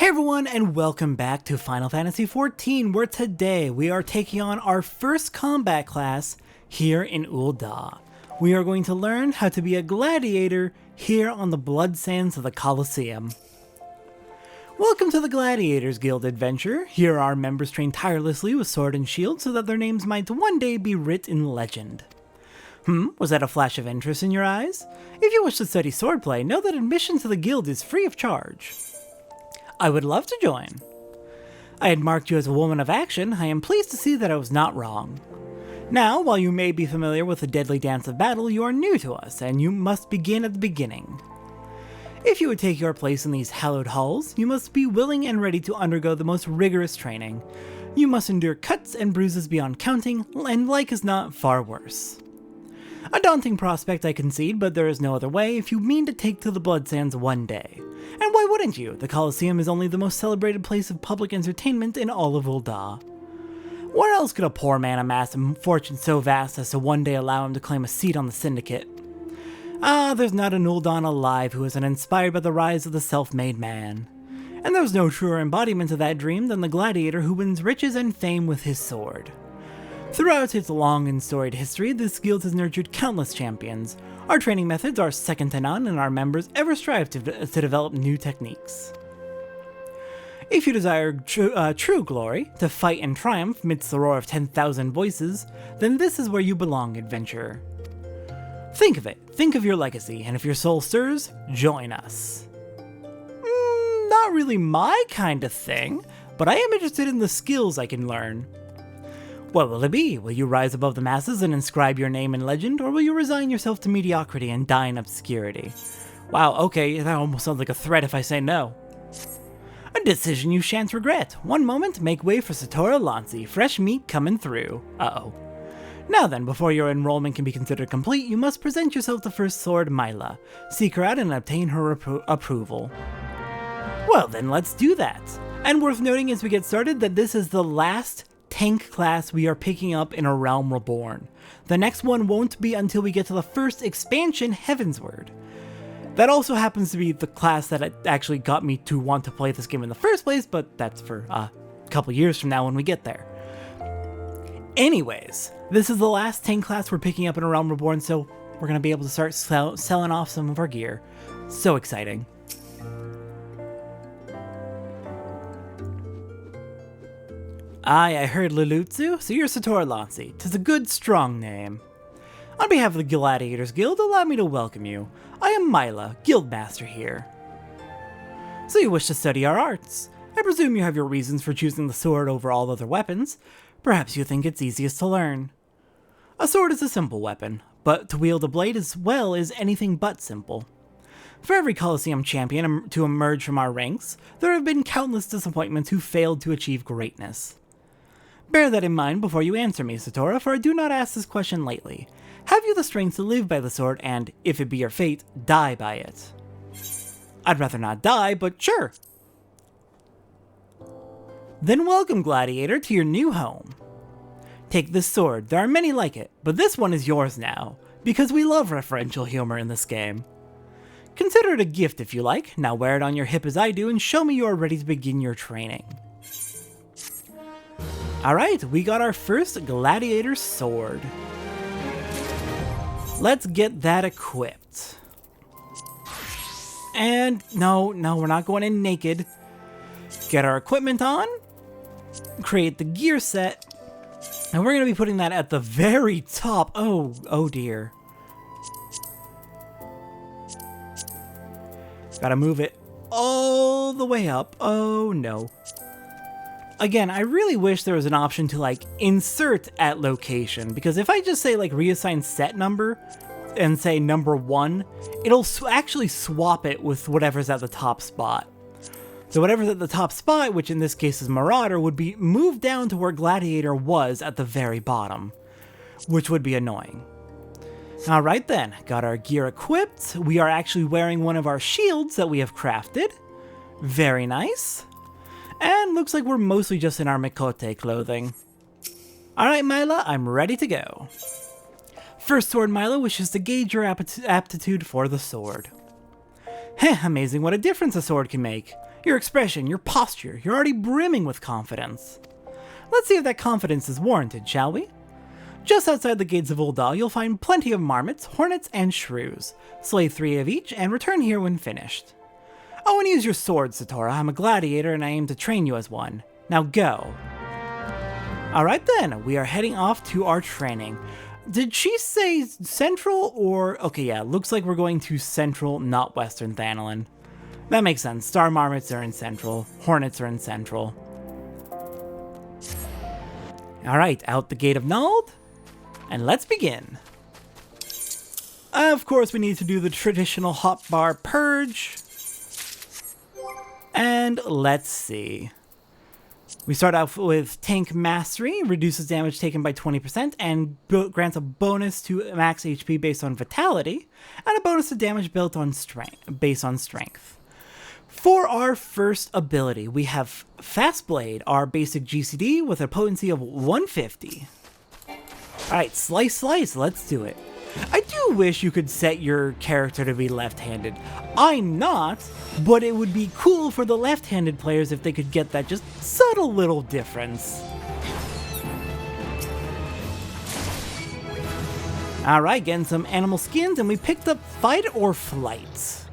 Hey everyone, and welcome back to Final Fantasy XIV, where today we are taking on our first combat class here in Ul'dah. We are going to learn how to be a gladiator here on the blood sands of the Colosseum. Welcome to the Gladiators Guild adventure. Here our members train tirelessly with sword and shield so that their names might one day be writ in legend. Was that a flash of interest in your eyes? If you wish to study swordplay, know that admission to the guild is free of charge. I would love to join. I had marked you as a woman of action. I am pleased to see that I was not wrong. Now, while you may be familiar with the deadly dance of battle, you are new to us, and you must begin at the beginning. If you would take your place in these hallowed halls, you must be willing and ready to undergo the most rigorous training. You must endure cuts and bruises beyond counting, and like as not, far worse. A daunting prospect, I concede, but there is no other way if you mean to take to the blood sands one day. And why wouldn't you? The Colosseum is only the most celebrated place of public entertainment in all of Ul'dah. Where else could a poor man amass a fortune so vast as to one day allow him to claim a seat on the Syndicate? There's not an Ul'dan alive who isn't inspired by the rise of the self-made man. And there's no truer embodiment of that dream than the gladiator who wins riches and fame with his sword. Throughout its long and storied history, this guild has nurtured countless champions. Our training methods are second to none, and our members ever strive to develop new techniques. If you desire true glory, to fight and triumph amidst the roar of 10,000 voices, then this is where you belong, adventurer. Think of it. Think of your legacy, and if your soul stirs, join us. Not really my kind of thing, but I am interested in the skills I can learn. What will it be? Will you rise above the masses and inscribe your name in legend, or will you resign yourself to mediocrity and die in obscurity? Wow, okay, that almost sounds like a threat if I say no. A decision you shan't regret. One moment, make way for Satora Lancy, fresh meat coming through. Uh-oh. Now then, before your enrollment can be considered complete, you must present yourself to First Sword Myla. Seek her out and obtain her approval. Well then, let's do that. And worth noting as we get started that this is the last tank class we are picking up in A Realm Reborn. The next one won't be until we get to the first expansion, Heavensward. That also happens to be the class that actually got me to want to play this game in the first place, but that's for a couple years from now when we get there. Anyways, this is the last tank class we're picking up in A Realm Reborn, so we're going to be able to start selling off some of our gear. So exciting. Aye, I heard Lulutsu, so you're Satora Lancy. 'Tis a good, strong name. On behalf of the Gladiators Guild, allow me to welcome you. I am Myla, Guildmaster here. So you wish to study our arts. I presume you have your reasons for choosing the sword over all other weapons. Perhaps you think it's easiest to learn. A sword is a simple weapon, but to wield a blade as well is anything but simple. For every Colosseum champion to emerge from our ranks, there have been countless disappointments who failed to achieve greatness. Bear that in mind before you answer me, Satora, for I do not ask this question lightly. Have you the strength to live by the sword and, if it be your fate, die by it? I'd rather not die, but sure. Then welcome, Gladiator, to your new home. Take this sword, there are many like it, but this one is yours now, because we love referential humor in this game. Consider it a gift if you like, now wear it on your hip as I do and show me you are ready to begin your training. Alright, we got our first gladiator sword. Let's get that equipped. And no, we're not going in naked. Get our equipment on, create the gear set, and we're going to be putting that at the very top. Oh dear. Gotta move it all the way up. Oh no. Again, I really wish there was an option to like insert at location, because if I just say like reassign set number and say number 1, it'll actually swap it with whatever's at the top spot. So whatever's at the top spot, which in this case is Marauder, would be moved down to where Gladiator was at the very bottom, which would be annoying. Alright then, got our gear equipped. We are actually wearing one of our shields that we have crafted. Very nice. And looks like we're mostly just in our Mikote clothing. Alright Myla, I'm ready to go. First Sword Myla wishes to gauge your aptitude for the sword. Heh, amazing what a difference a sword can make. Your expression, your posture, you're already brimming with confidence. Let's see if that confidence is warranted, shall we? Just outside the gates of Ul'dah, you'll find plenty of marmots, hornets, and shrews. Slay 3 of each, and return here when finished. Oh, and use your sword, Satora. I'm a gladiator, and I aim to train you as one. Now go. Alright then, we are heading off to our training. Did she say central or... Okay, yeah, looks like we're going to central, not western Thanalan. That makes sense. Star marmots are in central. Hornets are in central. Alright, out the gate of Nald. And let's begin. Of course, we need to do the traditional hotbar purge. And let's see. We start off with Tank Mastery, reduces damage taken by 20%, and grants a bonus to max HP based on Vitality, and a bonus to damage built on based on Strength. For our first ability, we have Fast Blade, our basic GCD, with a potency of 150. Alright, slice, let's do it. I do wish you could set your character to be left-handed. I'm not, but it would be cool for the left-handed players if they could get that just subtle little difference. Alright, getting some animal skins, and we picked up Fight or Flight.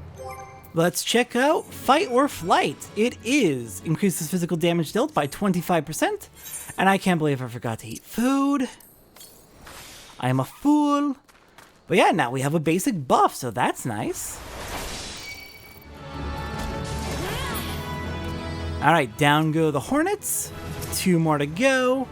Let's check out Fight or Flight. It is increases physical damage dealt by 25%, and I can't believe I forgot to eat food. I am a fool. But yeah, now we have a basic buff, so that's nice. Alright, down go the Hornets. 2 more to go.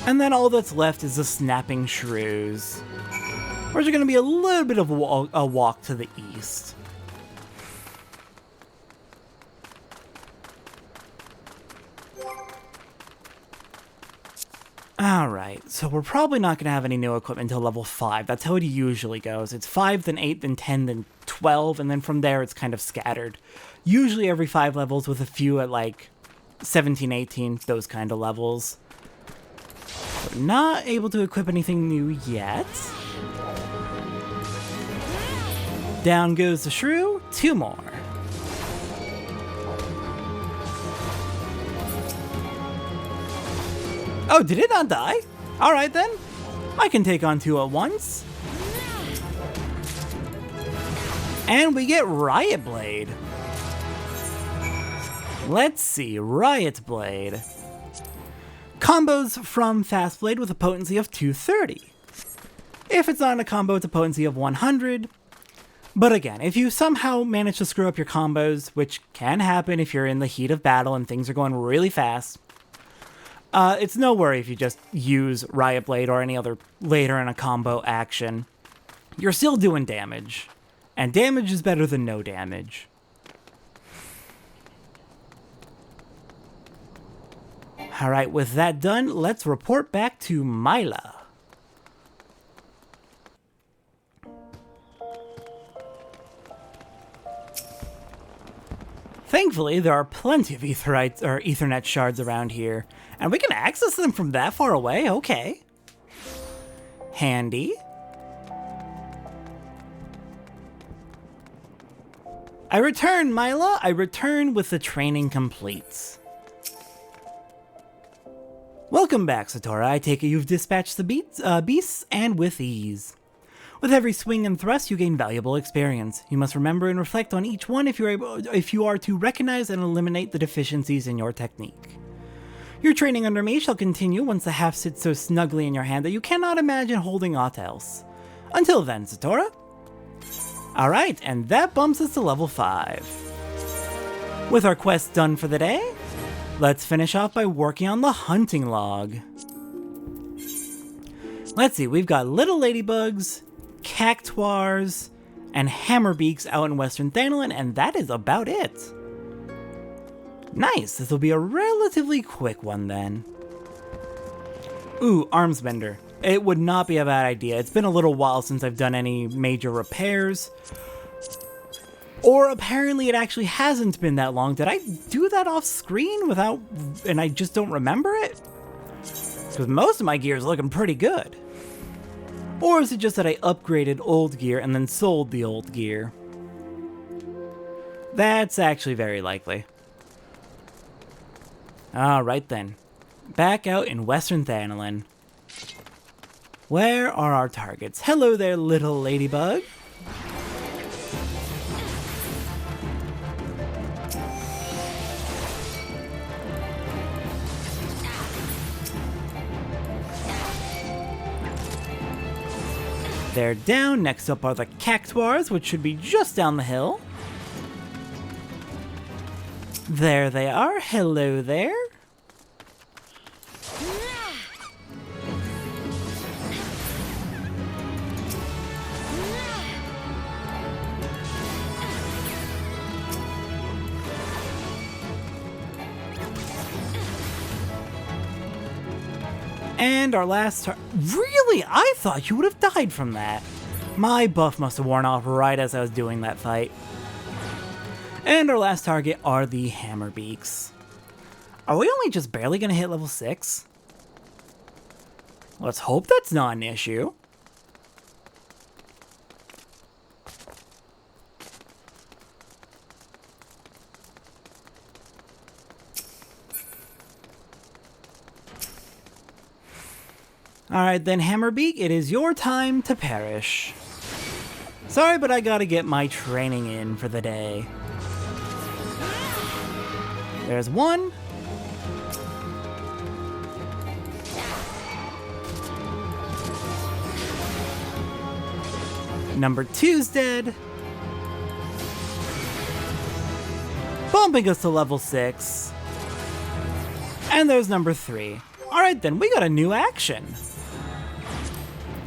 And then all that's left is the Snapping Shrews, which are going to be a little bit of a walk to the east. Alright, so we're probably not going to have any new equipment until level 5. That's how it usually goes. It's 5, then 8, then 10, then 12, and then from there it's kind of scattered. Usually every 5 levels, with a few at like 17, 18, those kind of levels. We're not able to equip anything new yet. Down goes the Shrew. 2 more. Oh, did it not die? Alright then. I can take on 2 at once. And we get Riot Blade. Let's see, Riot Blade. Combos from Fast Blade with a potency of 230. If it's not in a combo, it's a potency of 100. But again, if you somehow manage to screw up your combos, which can happen if you're in the heat of battle and things are going really fast, it's no worry if you just use Riot Blade or any other later in a combo action. You're still doing damage, and damage is better than no damage. Alright, with that done, let's report back to Myla. Thankfully, there are plenty of Ethernet shards around here, and we can access them from that far away. Okay. Handy. I return, Myla. I return with the training complete. Welcome back, Satora. I take it you've dispatched the beasts, and with ease. With every swing and thrust, you gain valuable experience. You must remember and reflect on each one if you are to recognize and eliminate the deficiencies in your technique. Your training under me shall continue once the half sits so snugly in your hand that you cannot imagine holding aught else. Until then, Satora. Alright, and that bumps us to level 5. With our quest done for the day, let's finish off by working on the hunting log. Let's see, we've got little ladybugs, cactuars, and hammerbeaks out in Western Thanalan, and that is about it. Nice, this will be a relatively quick one then. Ooh, arms bender. It would not be a bad idea. It's been a little while since I've done any major repairs. Or apparently it actually hasn't been that long. Did I do that off screen and I just don't remember it? Because most of my gear is looking pretty good. Or is it just that I upgraded old gear and then sold the old gear? That's actually very likely. Alright then. Back out in Western Thanalan. Where are our targets? Hello there, little ladybug. They're down. Next up are the cactuars, which should be just down the hill. There they are. Hello there. And our last really? I thought you would have died from that. My buff must have worn off right as I was doing that fight. And our last target are the Hammerbeaks. Are we only just barely going to hit level 6? Let's hope that's not an issue. Alright then, Hammerbeak, it is your time to perish. Sorry, but I gotta get my training in for the day. There's one. Number 2's dead. Bumping us to level 6. And there's number 3. Alright then, we got a new action.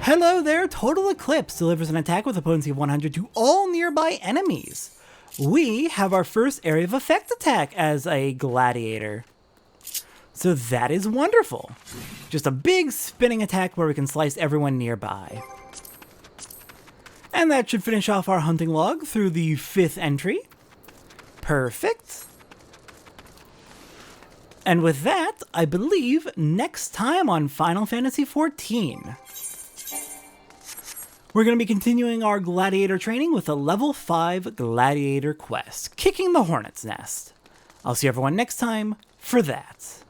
Hello there, Total Eclipse delivers an attack with a potency of 100 to all nearby enemies. We have our first area of effect attack as a gladiator. So that is wonderful. Just a big spinning attack where we can slice everyone nearby. And that should finish off our hunting log through the 5th entry. Perfect. And with that, I believe next time on Final Fantasy XIV, we're going to be continuing our gladiator training with a level 5 gladiator quest, Kicking the Hornet's Nest. I'll see everyone next time for that.